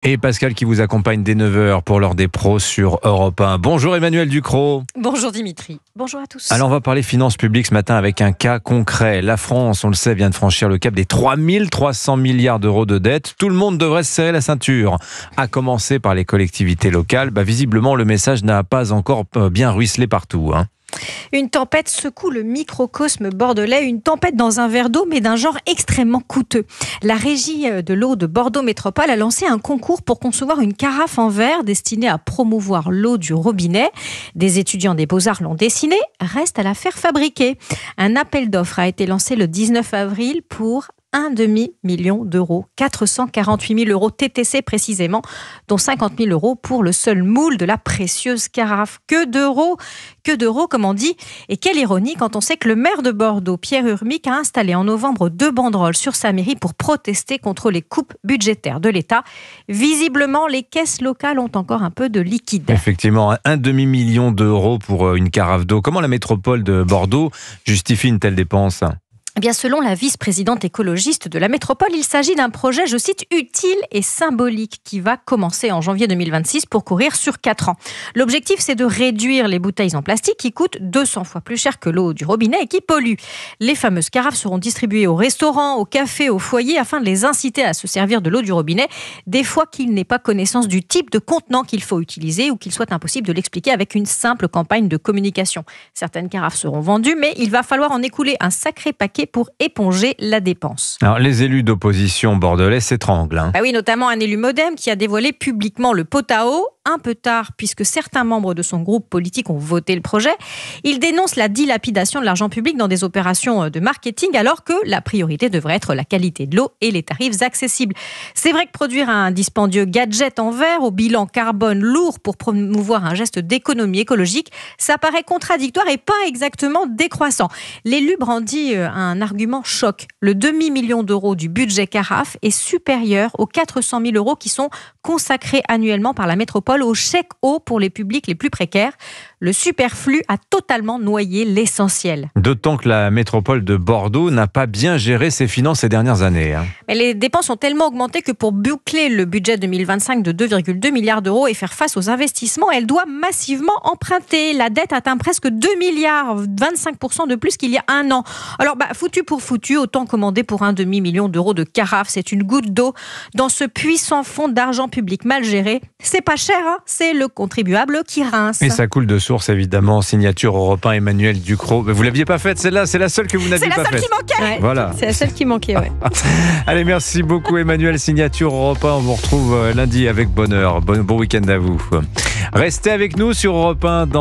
Et Pascal qui vous accompagne dès 9 h pour l'heure des pros sur Europe 1. Bonjour Emmanuel Ducrot. Bonjour Dimitri. Bonjour à tous. Alors on va parler finances publiques ce matin avec un cas concret. La France, on le sait, vient de franchir le cap des 3300 milliards d'euros de dette. Tout le monde devrait se serrer la ceinture. À commencer par les collectivités locales. Visiblement, le message n'a pas encore bien ruisselé partout. Une tempête secoue le microcosme bordelais, une tempête dans un verre d'eau, mais d'un genre extrêmement coûteux. La régie de l'eau de Bordeaux Métropole a lancé un concours pour concevoir une carafe en verre destinée à promouvoir l'eau du robinet. Des étudiants des Beaux-Arts l'ont dessinée, reste à la faire fabriquer. Un appel d'offres a été lancé le 19 avril pour 1,5 million d'euros, 448 000 euros TTC précisément, dont 50 000 euros pour le seul moule de la précieuse carafe. Que d'euros, comme on dit. Et quelle ironie quand on sait que le maire de Bordeaux, Pierre Urmic, a installé en novembre 2 banderoles sur sa mairie pour protester contre les coupes budgétaires de l'État. Visiblement, les caisses locales ont encore un peu de liquide. Effectivement, 1,5 million d'euros pour une carafe d'eau. Comment la métropole de Bordeaux justifie une telle dépense ? Eh bien, selon la vice-présidente écologiste de la métropole, il s'agit d'un projet, je cite, utile et symbolique qui va commencer en janvier 2026 pour courir sur 4 ans. L'objectif, c'est de réduire les bouteilles en plastique qui coûtent 200 fois plus cher que l'eau du robinet et qui polluent. Les fameuses carafes seront distribuées aux restaurants, aux cafés, aux foyers afin de les inciter à se servir de l'eau du robinet, des fois qu'ils n'aient pas connaissance du type de contenant qu'il faut utiliser ou qu'il soit impossible de l'expliquer avec une simple campagne de communication. Certaines carafes seront vendues, mais il va falloir en écouler un sacré paquet pour éponger la dépense. Alors, les élus d'opposition bordelais s'étranglent. Oui, notamment un élu MoDem qui a dévoilé publiquement le pot à eau, un peu tard puisque certains membres de son groupe politique ont voté le projet. Il dénonce la dilapidation de l'argent public dans des opérations de marketing alors que la priorité devrait être la qualité de l'eau et les tarifs accessibles. C'est vrai que produire un dispendieux gadget en verre au bilan carbone lourd pour promouvoir un geste d'économie écologique, ça paraît contradictoire et pas exactement décroissant. L'élu brandit un argument choc. Le demi-million d'euros du budget carafe est supérieur aux 400 000 euros qui sont consacrés annuellement par la métropole au chèque eau pour les publics les plus précaires. Le superflu a totalement noyé l'essentiel. D'autant que la métropole de Bordeaux n'a pas bien géré ses finances ces dernières années. Mais les dépenses ont tellement augmenté que pour boucler le budget 2025 de 2,2 milliards d'euros et faire face aux investissements, elle doit massivement emprunter. La dette atteint presque 2 milliards, 25% de plus qu'il y a un an. Alors, foutu pour foutu, autant commander pour 1,5 million d'euros de carafe. C'est une goutte d'eau dans ce puissant fond d'argent public mal géré. C'est pas cher, c'est le contribuable qui rince. Et ça coule de source, évidemment. Signature Europe 1, Emmanuel Ducrot. Mais vous l'aviez pas faite, celle-là, c'est la seule que vous n'aviez pas faite. C'est la seule qui manquait. Ouais, voilà. C'est la seule qui manquait, ouais. Allez, merci beaucoup Emmanuel. Signature Europe 1. On vous retrouve lundi avec bonheur. Bon week-end à vous. Restez avec nous sur Europe 1 dans